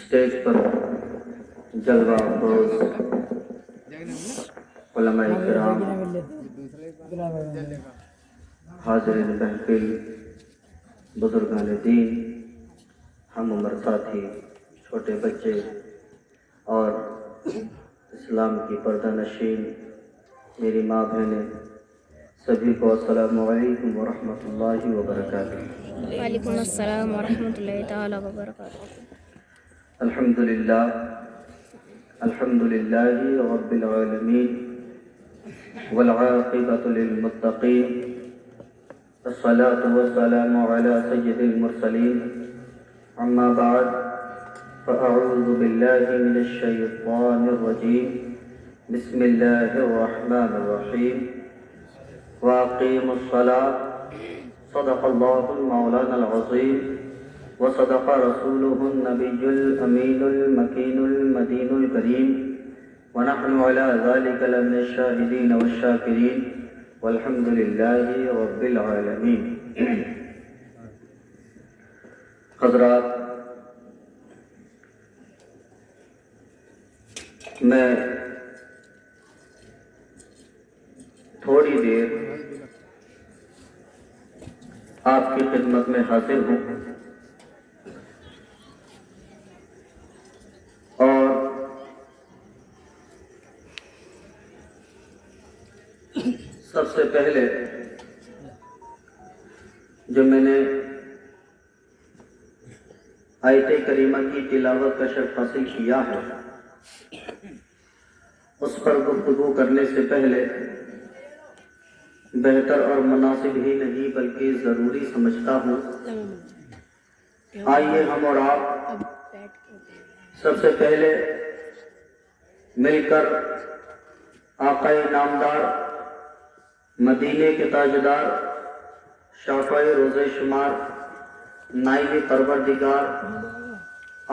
Stage پر جلوہ افروز علماء کرام، حاضرین محفل، بزرگان دین، ہم عمر ساتھی، چھوٹے بچے اور اسلام کی پردہ نشین میری ماں بہنیں، سبھی کو السلام علیکم ورحمۃ اللہ وبرکاتہ۔ وعلیکم السلام ورحمۃ اللہ تعالیٰ وبرکاتہ۔ الحمدللہ الحمدللہ رب العالمین والعاقبۃ للمتقین، الصلاة والسلام علی سید المرسلین، اما بعد فاعوذ باللہ من الشیطان الرجیم، بسم اللہ الرحمن الرحیم، واقیموا الصلاة، صدق اللہ المولانا العظیم، وصدق رسوله النبی الامین المکین المدین الکریم، ونحن على ذلك لمن الشاہدین والشاکرین، والحمد للہ رب العالمین۔ حضرات، میں تھوڑی دیر آپ کی خدمت میں حاضر ہوں اور سب سے پہلے جو میں نے آیت کریمہ کی تلاوت کا شرف حاصل کیا ہے، اس پر گفتگو کرنے سے پہلے بہتر اور مناسب ہی نہیں بلکہ ضروری سمجھتا ہوں، آئیے ہم اور آپ سب سے پہلے مل کر آقا نامدار، مدینے کے تاجدار، شافع روز شمار، نائب پروردگار،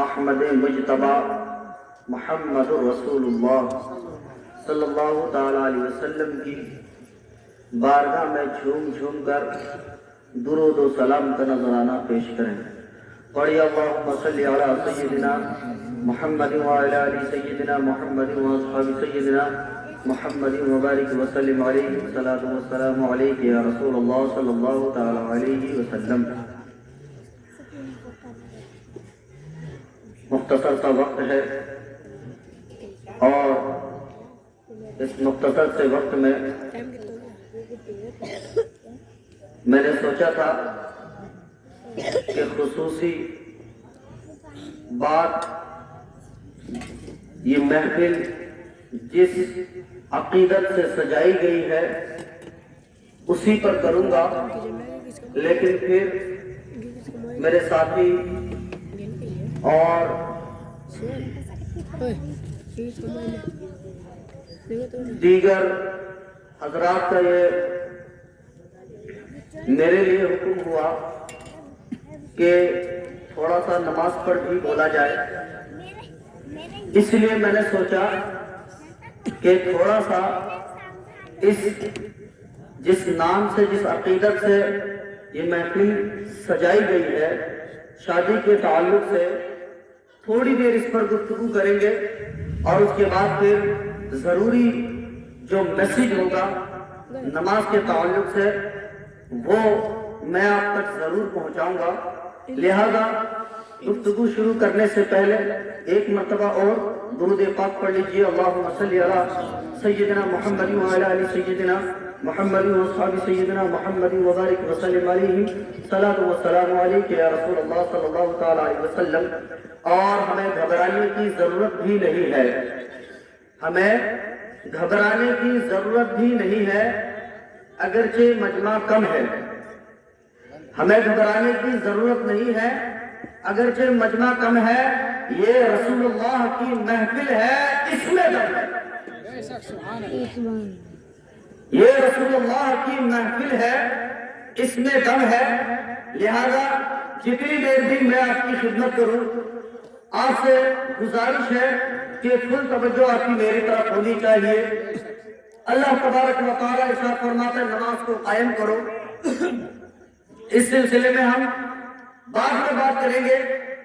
احمد مجتبی محمد رسول اللہ صلی اللہ تعالیٰ علیہ وسلم کی بارگاہ میں جھوم جھوم کر درود و سلام کا نذرانہ پیش کریں۔ پڑھیے اللہم صلی علی سیدنا محمد وعلی آل سیدنا محمد واصحاب سیدنا محمد وبارک وسلم علیہ، الصلاۃ والسلام علیک یا رسول اللہ صلی اللہ تعالیٰ علیہ وسلم۔ مختصر سا وقت ہے اور اس مختصر سے وقت میں نے سوچا تھا کہ خصوصی بات، یہ محفل جس عقیدت سے سجائی گئی ہے اسی پر کروں گا، لیکن پھر میرے ساتھی اور دیگر حضرات کا یہ میرے لیے حکم ہوا کہ تھوڑا سا نماز پر بھی بولا جائے، اس لیے میں نے سوچا کہ تھوڑا سا جس نام سے، جس عقیدت سے یہ محفل سجائی گئی ہے، شادی کے تعلق سے تھوڑی دیر اس پر گفتگو کریں گے اور اس کے بعد پھر ضروری جو میسج ہوگا نماز کے تعلق سے وہ میں آپ تک ضرور پہنچاؤں گا۔ لہذا گفتگو شروع کرنے سے پہلے ایک مرتبہ اور درود پاک پڑھ لیجیے، اللہم صلی علی سیدنا محمد وعلی آل سیدنا محمد واصحاب سیدنا محمد وبارک وسلم علیہ، الصلاۃ والسلام علیک یا رسول اللہ صلی اللہ تعالیٰ علیہ وسلم۔ اور ہمیں گھبرانے کی ضرورت بھی نہیں ہے، ہمیں گھبرانے کی ضرورت بھی نہیں ہے، اگرچہ مجمع کم ہے، ہمیں گھبرانے کی ضرورت نہیں ہے اگرچہ مجمع کم ہے، یہ رسول اللہ کی محفل ہے، اس میں دم ہے، یہ رسول اللہ کی محفل ہے، اس میں دم ہے۔ لہذا جتنی دیر بھی میں آپ کی خدمت کروں، آپ سے گزارش ہے کہ فل توجہ آپ کی میری طرف ہونی چاہیے۔ اللہ تبارک و تعالیٰ ارشاد فرماتا ہے نماز کو قائم کرو۔ اس سلسلے میں ہم بعد میں بات کریں گے،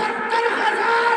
70,000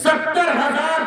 70,000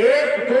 1, 2,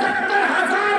70,000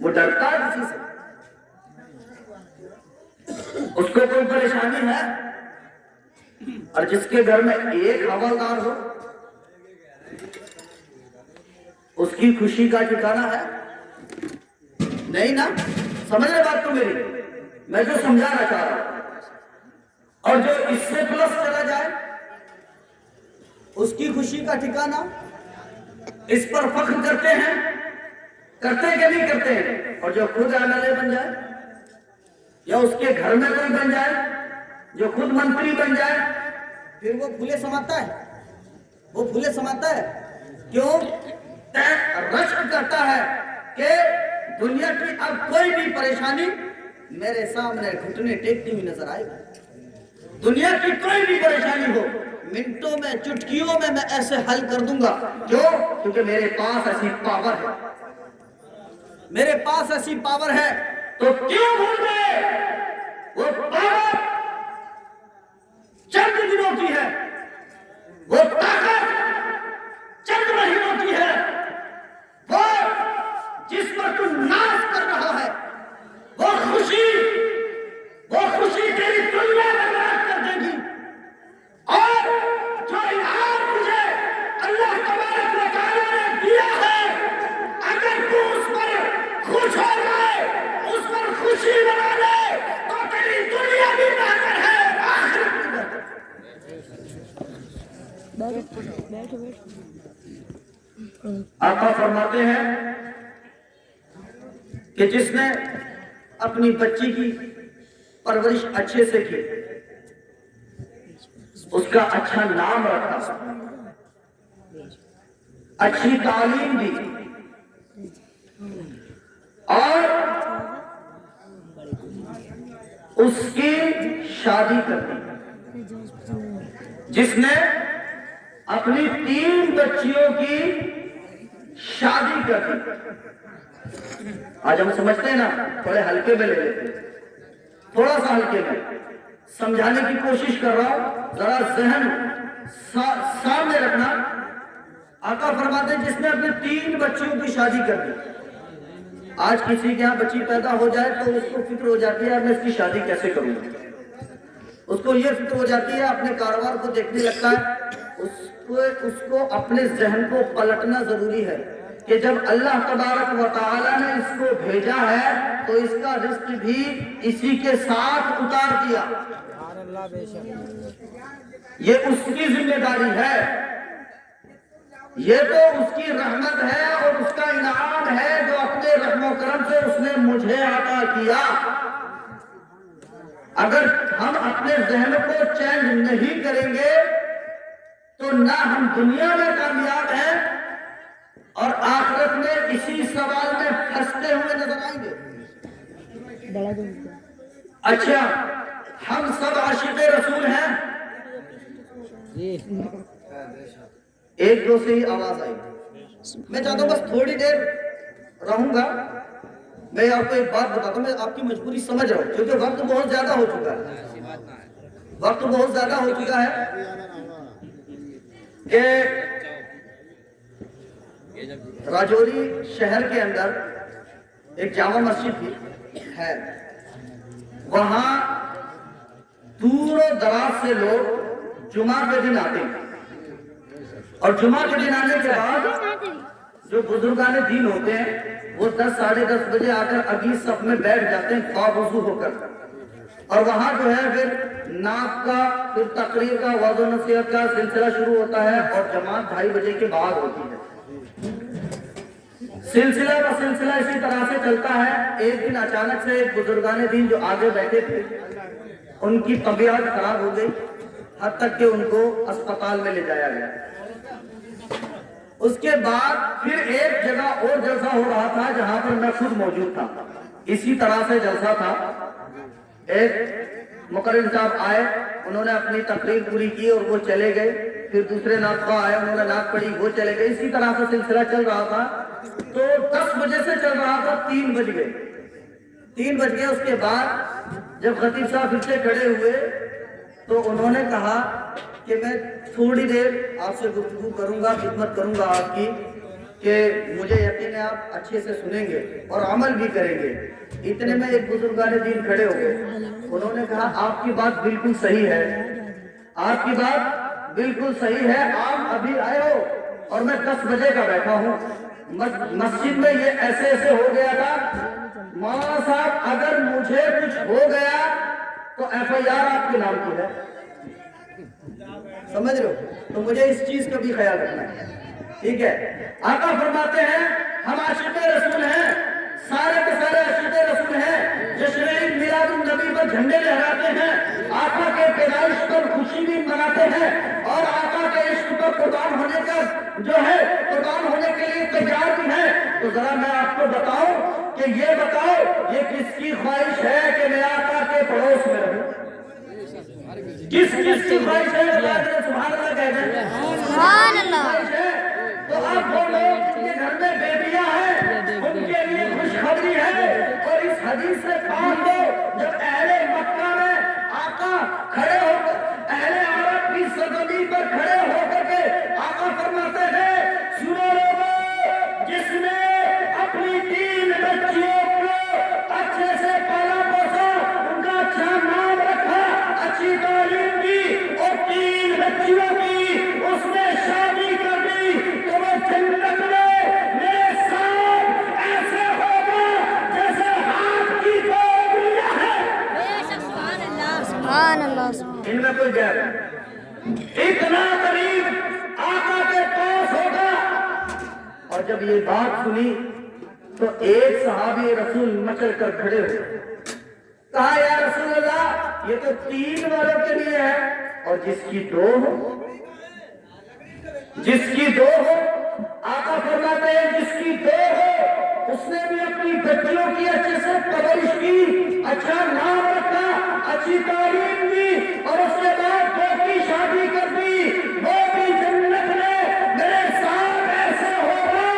وہ ڈرتا ہے کسی سے؟ اس کو کوئی پریشانی ہے؟ اور جس کے گھر میں ایک حوالدار ہو اس کی خوشی کا ٹھکانہ ہے؟ نہیں نا؟ سمجھ رہے بات تو میری؟ میں جو سمجھانا چاہ رہا ہوں، اور جو اس سے پلس چلا جائے اس کی خوشی کا ٹھکانہ، اس پر فخر کرتے ہیں، کرتے کہ نہیں کرتے ہیں؟ اور جو خود MLA بن جائے یا اس کے گھر میں کوئی بن جائے، جو خود منتری بن جائے، پھر وہ پھولے سماتا ہے، وہ پھولے سماتا ہے۔ کیوں؟ رشک کرتا ہے کہ دنیا کی اب کوئی بھی پریشانی میرے سامنے گھٹنے ٹیکتی ہوئی نظر آئے گی۔ دنیا کی کوئی بھی پریشانی ہو، منٹوں میں، چٹکیوں میں میں ایسے حل کر دوں گا۔ کیوں؟ کیونکہ میرے پاس ایسی پاور ہے، میرے پاس ایسی پاور ہے۔ تو کیوں بھول گئے؟ وہ پاور چند دنوں کی ہے، وہ طاقت چند مہینوں کی ہے، وہ جس پر تو ناز کر رہا ہے، وہ خوشی تیری دنیا برباد کر دے گی۔ اور جو انعام تجھے اللہ تبارک و تعالیٰ نے دیا ہے، اگر تو اس پر خوش ہو جائے، اس پر خوشی بنا لے، تو تیری دنیا بھی بہتر ہے اور آخرت بھی بہتر ہے۔ آقا فرماتے ہیں کہ جس نے اپنی بچی کی پرورش اچھے سے کی، اس کا اچھا نام رکھا، اچھی تعلیم دی، اور اس کی شادی کر دی، جس نے اپنی 3 بچیوں کی شادی کر دی۔ آج ہم سمجھتے ہیں نا، تھوڑے ہلکے میں لے لیتے ہیں، تھوڑا سا ہلکے میں سمجھانے کی کوشش کر رہا ہوں، ذرا ذہن سامنے رکھنا۔ آقا فرماتے ہیں جس نے اپنے 3 بچیوں کی شادی کر دی۔ آج کسی کے یہاں بچی پیدا ہو جائے تو اس کو فکر ہو جاتی ہے میں اس کی شادی کیسے کروں گا، اس کو یہ فکر ہو جاتی ہے، اپنے کاروبار کو دیکھنے لگتا ہے۔ اس کو اپنے ذہن کو پلٹنا ضروری ہے کہ جب اللہ تبارک و تعالیٰ نے اس کو بھیجا ہے تو اس کا رزق بھی اسی کے ساتھ اتار دیا۔ یہ اس کی ذمہ داری ہے، یہ تو اس کی رحمت ہے اور اس کا انعام ہے جو اپنے رحم و کرم سے اس نے مجھے عطا کیا۔ اگر ہم اپنے ذہن کو چینج نہیں کریں گے تو نہ ہم دنیا میں کامیاب ہیں اور آخرت میں اسی سوال میں پھنستے ہوئے نظر آئیں گے۔ اچھا، ہم سب عاشق رسول ہیں؟ ایک دو سے ہی آواز آئی۔ میں چاہتا ہوں بس تھوڑی دیر رہوں گا، میں آپ کو ایک بات بتاتا ہوں، میں آپ کی مجبوری سمجھ رہا ہوں کیونکہ وقت بہت زیادہ ہو چکا ہے، وقت بہت زیادہ ہو چکا ہے کہ راجوری شہر کے اندر ایک جامع مسجد ہے، وہاں دور و دراز سے لوگ جمعہ کے دن آتے ہیں، اور جمعہ کے دن آنے کے بعد جو بزرگان دین ہوتے ہیں وہ 10 ساڑھے 10 بجے آ کر اگلی صف میں بیٹھ جاتے ہیں خواب وضو ہو کر، اور وہاں جو ہے پھر نعت کا، پھر تقریر کا، وعظ و نصیحت کا سلسلہ شروع ہوتا ہے اور جماعت 2:30 بجے کے بعد ہوتی ہے۔ سلسلہ کا سلسلہ اسی طرح سے چلتا ہے۔ ایک دن اچانک سے ایک بزرگان دین جو آگے بیٹھے تھے ان کی طبیعت خراب ہو گئی، حد تک کہ ان کو اسپتال میں لے جایا گیا۔ اس کے بعد پھر ایک جگہ اور جلسہ ہو رہا تھا جہاں پر میں خود موجود تھا، اسی طرح سے جلسہ تھا۔ ایک مقرر صاحب آئے، انہوں نے اپنی تقریر پوری کی اور وہ چلے گئے، پھر دوسرے نعت خواہ آئے، انہوں نے نعت پڑھی، وہ چلے گئے، اسی طرح سے سلسلہ چل رہا تھا۔ تو 10 بجے سے چل رہا تھا، 3 بج گئے۔ 3 بج گئے، اس کے بعد جب خطیب صاحب پھر سے کھڑے ہوئے تو انہوں نے کہا کہ میں تھوڑی دیر آپ سے گفتگو کروں گا، خدمت کروں گا آپ کی، کہ مجھے یقین ہے آپ اچھے سے سنیں گے اور عمل بھی کریں گے۔ اتنے میں ایک بزرگان دین کھڑے ہو گئے، انہوں نے کہا آپ کی بات بالکل صحیح ہے، آپ کی بات بالکل صحیح ہے، آپ ابھی آئے ہو اور میں 10 بجے کا بیٹھا ہوں، مسجد میں یہ ایسے ایسے ہو گیا تھا، مولانا صاحب اگر مجھے کچھ ہو گیا تو FIR آپ کے نام کی ہے، سمجھ رہے ہو؟ تو مجھے اس چیز کا بھی خیال رکھنا ہے، ٹھیک ہے؟ آقا فرماتے ہیں ہم عاشق رسول ہیں، سارے کے سارے عاشق رسول ہیں، جشن عید میلاد النبی پر جھنڈے لہراتے ہیں، آقا کے پیدائش پر خوشی بھی مناتے ہیں اور آقا کے عشق پر قربان ہونے کا جو ہے قربان ہونے کے لیے تیار بھی ہیں۔ تو ذرا میں آپ کو بتاؤں کہ یہ بتاؤ یہ کس کی خواہش ہے کہ میں آقا کے پڑوس میں رہوں؟ کس کی خواہش ہے؟ سبحان اللہ کہہ دیں، سبحان اللہ۔ تو اب وہ لوگ جن کے گھر میں بیٹیاں ہیں ان کے لیے خوشخبری ہے، اور اس حدیث سے پاک ہو جب اہل مکہ میں آقا کھڑے ہو کر اہل عرب کی سرزمین پر کھڑے ہو کر کے آقا فرماتے ہیں سنو لوگو، جس نے اپنی 3 بچیوں کو اچھے سے پالا پوسا، ان کا اچھا نام رکھا، اچھی تعلیم دی اور 3 بچیوں کی اس نے شادی کر دی، تو وہ جنت میں میرے ساتھ ایسے ہوگا جیسے ہاتھ کی 2 انگلیاں ہیں۔ سبحان اللہ۔ ان میں کوئی غیر ہے، اتنا قریب آقا کے پاس ہوگا۔ اور جب یہ بات سنی تو ایک صحابی رسول مچل کر کھڑے ہوئے، کہا یا رسول اللہ یہ تو 3 والوں کے لیے ہے اور جس کی 2 ہو، جس کی 2 ہو، آقا فرماتے ہیں جس کی 2 ہو اس نے بھی اپنی بچیوں کی اچھے سے پرورش کی، اچھا نام رکھا، اچھی تعلیم دی اور اس کے بعد 2 کی شادی کر دی، وہ بھی جنت میں میرے ساتھ ایسے ہوگا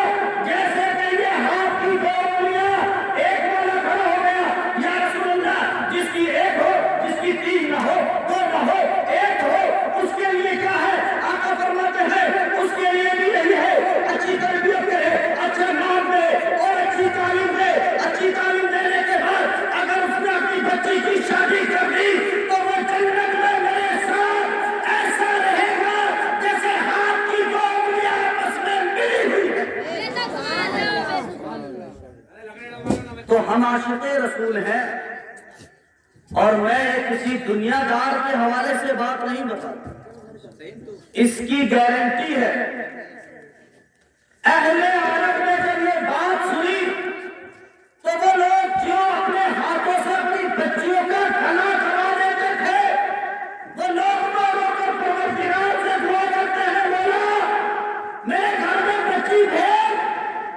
جیسے کہ یہ ہاتھ کی 2 انگلیاں۔ ایک والا کھڑا ہو گیا، یا رسول اللہ جس کی 1 ہو، جس کی 3 نہ ہو، 2 نہ ہو، 1 ہو، اس کے لیے کیا ہے؟ آقا فرماتے ہیں اس کے لیے بھی یہی ہے، اچھی تربیت کرے، اچھا نام دے اور اچھی تعلیم دے۔ اچھی تعلیم دینے کے بعد اگر اس نے اپنی بچی کی شادی کر دی تو وہ جنت میں میرے ساتھ ایسا رہے گا جیسے ہاتھ کی 2 انگلیاں آپس میں ملی ہوئی ہے۔ تو ہم عاشق رسول ہیں، اور میں کسی دنیا دار کے حوالے سے بات نہیں بتاتا، اس کی گارنٹی ہے۔ اہل عرب نے جب یہ بات سنی تو وہ لوگ جو اپنے ہاتھوں سے اپنی بچیوں کا کھلا کرا دیتے تھے، وہ لوگ رو رو کر پروردگار سے دعا کرتے ہیں مولا میرے گھر میں بچی بھیج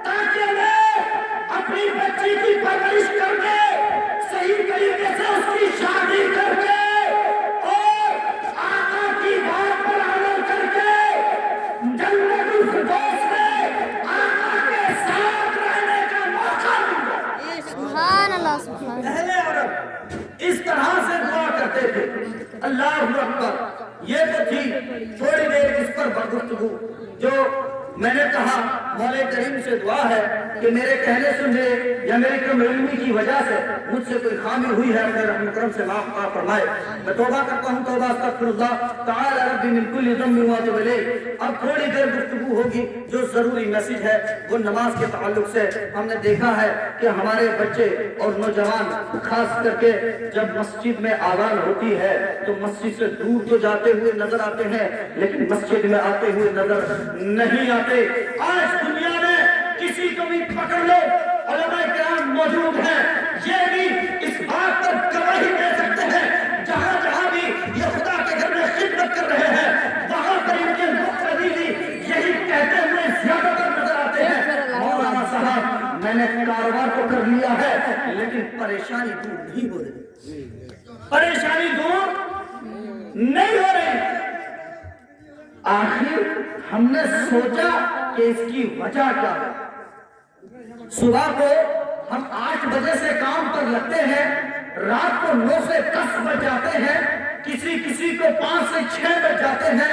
تاکہ میں اپنی بچی کی پرورش کر کے صحیح طریقے سے اس کی شادی کر کے اور آقا کی بات پر عمل کر کے جنت الفردوس میں آقا کے ساتھ رہنے کا موقع مل جائے۔ سبحان اللہ۔ سبحان اللہ۔ اہل عرب اس طرح سے دعا کرتے تھے۔ اللہ اکبر۔ یہ تو تھی تھوڑی دیر اس پر گفتگو، جو میں نے کہا مولا کریم سے دعا ہے کہ میرے کہنے سننے یا میری کم علمی کی وجہ سے مجھ سے کوئی خامی ہوئی ہے، اپنے رحم کرم سے معاف فرمائے۔ میں توبہ کرتا ہوں، توبہ استغفر اللہ تعالی ربی من کل ذنب واتوب الیہ۔ اب تھوڑی دیر گفتگو ہوگی، جو ضروری میسج ہے وہ نماز کے تعلق سے۔ ہم نے دیکھا ہے کہ ہمارے بچے اور نوجوان خاص کر کے جب مسجد میں آذان ہوتی ہے تو مسجد سے دور تو جاتے ہوئے نظر آتے ہیں لیکن مسجد میں آتے ہوئے نظر نہیں آتے۔ آج دنیا میں کسی کو بھی پکڑ لو، علماء کرام موجود ہیں، یہ بھی اس بات پر گواہی دے سکتے ہیں جہاں جہاں بھی یہ خدا کے گھر میں خدمت کر رہے ہیں وہاں پر ان کے مقتدی بھی یہی کہتے ہوئے زیادہ تر نظر آتے ہیں مولانا صاحب میں نے کاروبار تو کر لیا ہے لیکن پریشانی دور نہیں ہو رہی، پریشانی دور نہیں ہو رہی۔ آخر ہم نے سوچا کہ اس کی وجہ کیا ہے۔ صبح کو ہم 8 بجے سے کام پر لگتے ہیں، رات کو 9 سے 10 بج جاتے ہیں، کسی کو 5 سے 6 بج جاتے ہیں،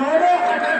9-8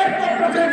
1%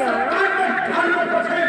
97-98%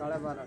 12:30।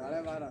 12:30।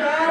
4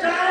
4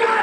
4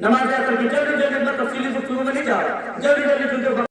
نماز اثر کی جلدی جلدی میں تفصیلی گفتگو میں نہیں جا رہا، جلدی جلدی کیونکہ